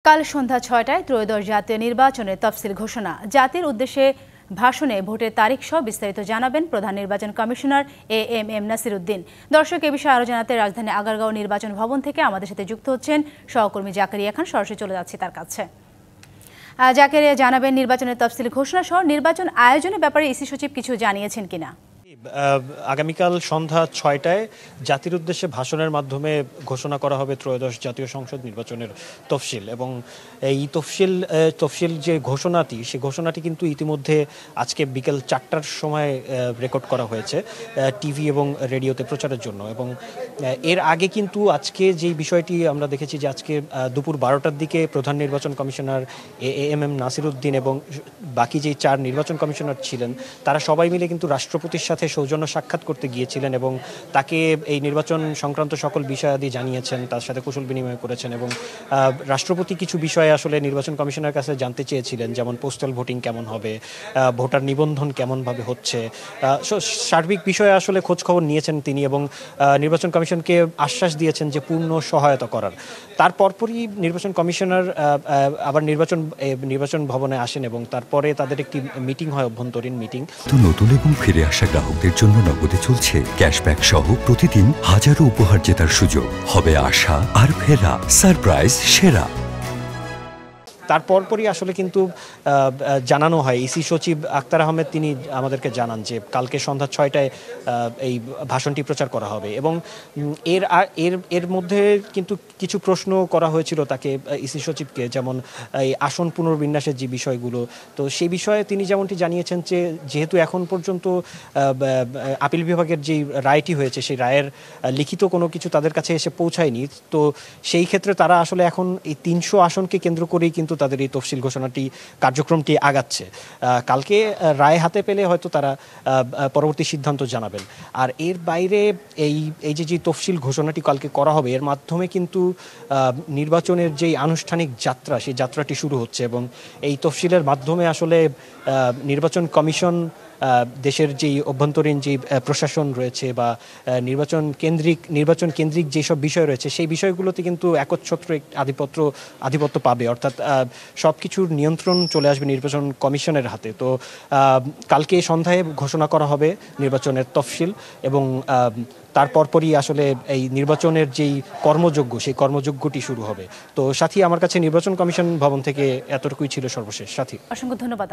কাল সন্ধ্যা ৬টায় ত্রয়োদশ জাতীয় নির্বাচনের তফসিল ঘোষণা। জাতির উদ্দেশ্যে ভাষণে ভোটের তারিখ সহ বিস্তারিত জানাবেন প্রধান নির্বাচন কমিশনার এএমএম নাসির উদ্দিন। দর্শক, এ বিষয়ে আরও জানাতে রাজধানী আগারগাঁও নির্বাচন ভবন থেকে আমাদের সাথে যুক্ত হচ্ছেন সহকর্মী জাকারিয়া খান। সরাসরি চলে যাচ্ছি তার কাছে। জাকারিয়া, জানাবেন নির্বাচনের তফসিল ঘোষণা সহ নির্বাচন আয়োজনের ব্যাপারে ইসি সচিব কিছু জানিয়েছেন কিনা? আগামীকাল সন্ধ্যা ৬টায় জাতির উদ্দেশ্যে ভাষণের মাধ্যমে ঘোষণা করা হবে ত্রয়োদশ জাতীয় সংসদ নির্বাচনের তফসিল। এবং এই তফসিল যে ঘোষণাটি, সেই ঘোষণাটি কিন্তু ইতিমধ্যে আজকে বিকেল ৪টার সময় রেকর্ড করা হয়েছে টিভি এবং রেডিওতে প্রচারের জন্য। এবং এর আগে কিন্তু আজকে যেই বিষয়টি আমরা দেখেছি যে আজকে দুপুর ১২টার দিকে প্রধান নির্বাচন কমিশনার এএমএম নাসির উদ্দিন এবং বাকি যেই ৪ নির্বাচন কমিশনার ছিলেন তারা সবাই মিলে কিন্তু রাষ্ট্রপতির সাথে সৌজন্য সাক্ষাৎ করতে গিয়েছিলেন এবং তাকে এই নির্বাচন সংক্রান্ত সকল বিষয়াদি জানিয়েছেন, তার সাথে কুশল বিনিময় করেছেন। এবং রাষ্ট্রপতি কিছু বিষয়ে আসলে নির্বাচন কমিশনের কাছে জানতে চেয়েছিলেন, যেমন পোস্টাল ভোটিং কেমন হবে, ভোটার নিবন্ধন কেমনভাবে হচ্ছে, সার্বিক বিষয়ে আসলে খোঁজ খবর নিয়েছেন তিনি এবং নির্বাচন কমিশনকে আশ্বাস দিয়েছেন যে পূর্ণ সহায়তা করার। তার পরপরই নির্বাচন কমিশনার আবার নির্বাচন ভবনে আসেন এবং তারপরে তাদের একটি মিটিং হয়, অভ্যন্তরীণ মিটিং। নতুন এবং ফিরে আসা গ্রাহকদের জন্য নগদে চলছে ক্যাশব্যাক সহ প্রতিদিন হাজারো উপহার জেতার সুযোগ। হবে আশা আর ফেরা, সারপ্রাইজ সেরা। তার পরপরই আসলে কিন্তু জানানো হয়, ইসি সচিব আক্তার আহমেদ তিনি আমাদেরকে জানান যে কালকে সন্ধ্যা ৬টায় এই ভাষণটি প্রচার করা হবে। এবং এর মধ্যে কিন্তু কিছু প্রশ্ন করা হয়েছিল তাকে, ইসি সচিবকে, যেমন এই আসন পুনর্বিন্যাসের যে বিষয়গুলো। তো সেই বিষয়ে তিনি যেমনটি জানিয়েছেন যে যেহেতু এখন পর্যন্ত আপিল বিভাগের যে রায়টি হয়েছে সেই রায়ের লিখিত কোনো কিছু তাদের কাছে এসে পৌঁছায়নি, তো সেই ক্ষেত্রে তারা আসলে এখন এই ৩০০ আসনকে কেন্দ্র করেই কিন্তু তাদের এই তফসিল ঘোষণাটি কার্যক্রমটি আগাচ্ছে। কালকে রায় হাতে পেলে হয়তো তারা পরবর্তী সিদ্ধান্ত জানাবেন। আর এর বাইরে এই যে তফসিল ঘোষণাটি কালকে করা হবে, এর মাধ্যমে কিন্তু নির্বাচনের যেই আনুষ্ঠানিক যাত্রা, সেই যাত্রাটি শুরু হচ্ছে। এবং এই তফসিলের মাধ্যমে আসলে নির্বাচন কমিশন দেশের যেই অভ্যন্তরীণ যে প্রশাসন রয়েছে বা নির্বাচন কেন্দ্রিক যেসব বিষয় রয়েছে সেই বিষয়গুলোতে কিন্তু একচ্ছত্র আধিপত্য পাবে, অর্থাৎ সব কিছুর নিয়ন্ত্রণ চলে আসবে নির্বাচন কমিশনের হাতে। তো কালকে সন্ধ্যায় ঘোষণা করা হবে নির্বাচনের তফসিল এবং তার পরপরই আসলে এই নির্বাচনের যেই কর্মযজ্ঞ, সেই কর্মযজ্ঞটি শুরু হবে। তো সাথী, আমার কাছে নির্বাচন কমিশন ভবন থেকে এতটুকুই ছিল সর্বশেষ। সাথী, অসংখ্য ধন্যবাদ।